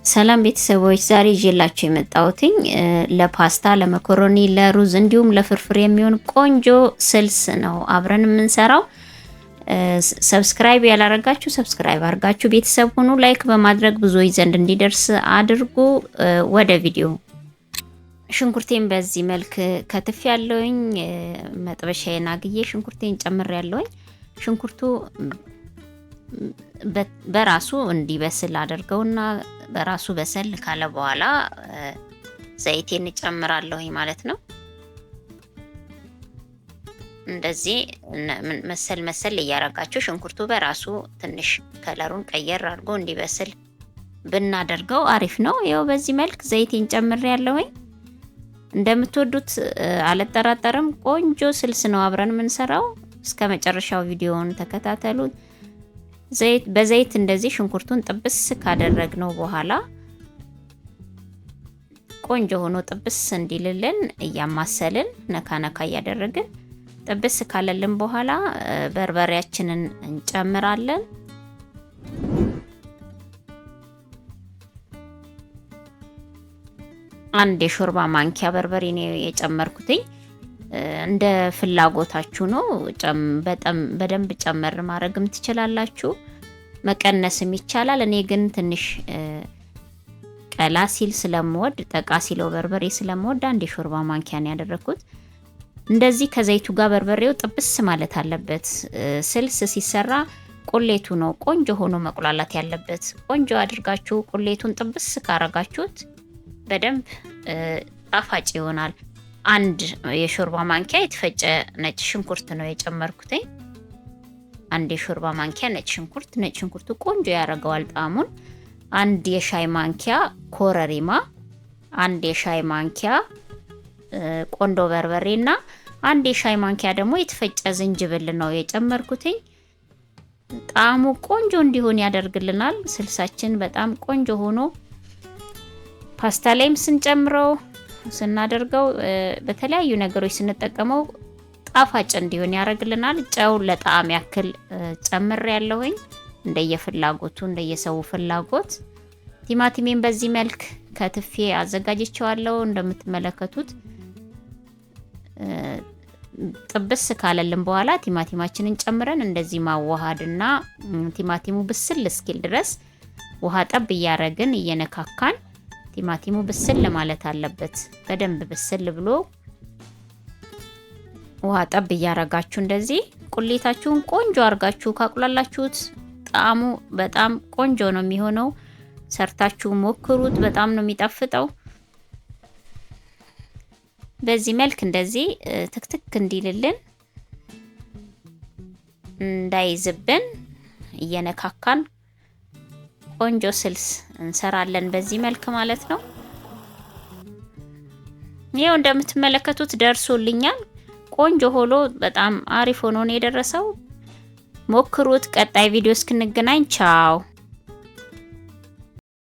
ሰላም ቤተሰቦች ዛሬ ይዤላችሁ የመጣሁትኝ ለፓስታ፣ ለመኮሮኒ፣ ለሩዝ እንዲሁም ለፍርፍር የሚሆን ቆንጆ ስልስ ነው አብረን የምንሰራው። ሰብስክራይብ ያላረጋችሁ ሰብስክራይብ አርጋችሁ ቤተሰብ ሁኑ። ላይክ በማድረግ ብዙዎች ዘንድ እንዲደርስ አድርጉ። ወደ ቪዲዮ ሽንኩርቴን በዚህ መልክ ከትፍ ያለውኝ መጥበሻዬን አግዬ ሽንኩርቴን ጨምር ያለውኝ ሽንኩርቱ በራሱ እንዲበስል አድርገውና በራሱ በሰል ካለ በኋላ ዘይቴን ጨምራለሁ ማለት ነው። እንደዚህ መሰል እያረጋችሁ ሽንኩርቱ በራሱ ትንሽ ከለሩን ቀየር አድርጎ እንዲበስል ብናደርገው አሪፍ ነው። ያው በዚህ መልክ ዘይቴን ጨምሬያለሁኝ። እንደምትወዱት አልጠራጠርም። ቆንጆ ስልስ ነው አብረን የምንሰራው። እስከ መጨረሻው ቪዲዮውን ተከታተሉ። በዘይት እንደዚህ ሽንኩርቱን ጥብስ ካደረግነው በኋላ ቆንጆ ሆኖ ጥብስ እንዲልልን እያማሰልን ነካ ነካ እያደረግን ጥብስ ካለልን በኋላ በርበሬያችንን እንጨምራለን። አንድ የሾርባ ማንኪያ በርበሬ ነው የጨመርኩትኝ። እንደ ፍላጎታችሁ ነው። በደንብ ጨመር ማድረግም ትችላላችሁ፣ መቀነስም ይቻላል። እኔ ግን ትንሽ ቀላ ሲል ስለምወድ ጠቃ ሲለው በርበሬ ስለምወድ አንድ የሾርባ ማንኪያ ነው ያደረኩት። እንደዚህ ከዘይቱ ጋር በርበሬው ጥብስ ማለት አለበት። ስልስ ሲሰራ ቁሌቱ ነው ቆንጆ ሆኖ መቁላላት ያለበት። ቆንጆ አድርጋችሁ ቁሌቱን ጥብስ ካረጋችሁት በደንብ ጣፋጭ ይሆናል። አንድ የሾርባ ማንኪያ የተፈጨ ነጭ ሽንኩርት ነው የጨመርኩት። አንድ የሾርባ ማንኪያ ነጭ ሽንኩርቱ ቆንጆ ያደርገዋል ጣዕሙን። አንድ የሻይ ማንኪያ ኮረሪማ፣ አንድ የሻይ ማንኪያ ቆንዶ በርበሬና አንድ የሻይ ማንኪያ ደግሞ የተፈጨ ዝንጅብል ነው የጨመርኩት። ጣዕሙ ቆንጆ እንዲሆን ያደርግልናል። ስልሳችን በጣም ቆንጆ ሆኖ ፓስታ ላይም ስናደርገው በተለያዩ ነገሮች ስንጠቀመው ጣፋጭ እንዲሆን ያደርግልናል። ጨው ለጣዕም ያክል ጨምር ያለሁኝ እንደየፍላጎቱ እንደየሰው ፍላጎት። ቲማቲሜን በዚህ መልክ ከትፌ አዘጋጅቼዋለሁ። እንደምትመለከቱት ጥብስ ካለልን በኋላ ቲማቲማችንን ጨምረን እንደዚህ ማዋሃድና ቲማቲሙ ብስል እስኪል ድረስ ውሃ ጠብ እያረግን እየነካካን ቲማቲሙ ብስል ማለት አለበት። በደንብ ብስል ብሎ ውሃ ጠብ እያረጋችሁ እንደዚህ ቁሌታችሁን ቆንጆ አርጋችሁ ካቁላላችሁት ጣዕሙ በጣም ቆንጆ ነው የሚሆነው። ሰርታችሁ ሞክሩት፣ በጣም ነው የሚጣፍጠው። በዚህ መልክ እንደዚህ ትክትክ እንዲልልን እንዳይዝብን እየነካካን ቆንጆ ስልስ እንሰራለን በዚህ መልክ ማለት ነው። ይሄው እንደምትመለከቱት ደርሶልኛል። ቆንጆ ሆኖ በጣም አሪፍ ሆኖ ነው የደረሰው። ሞክሩት። ቀጣይ ቪዲዮ እስክንገናኝ ቻው።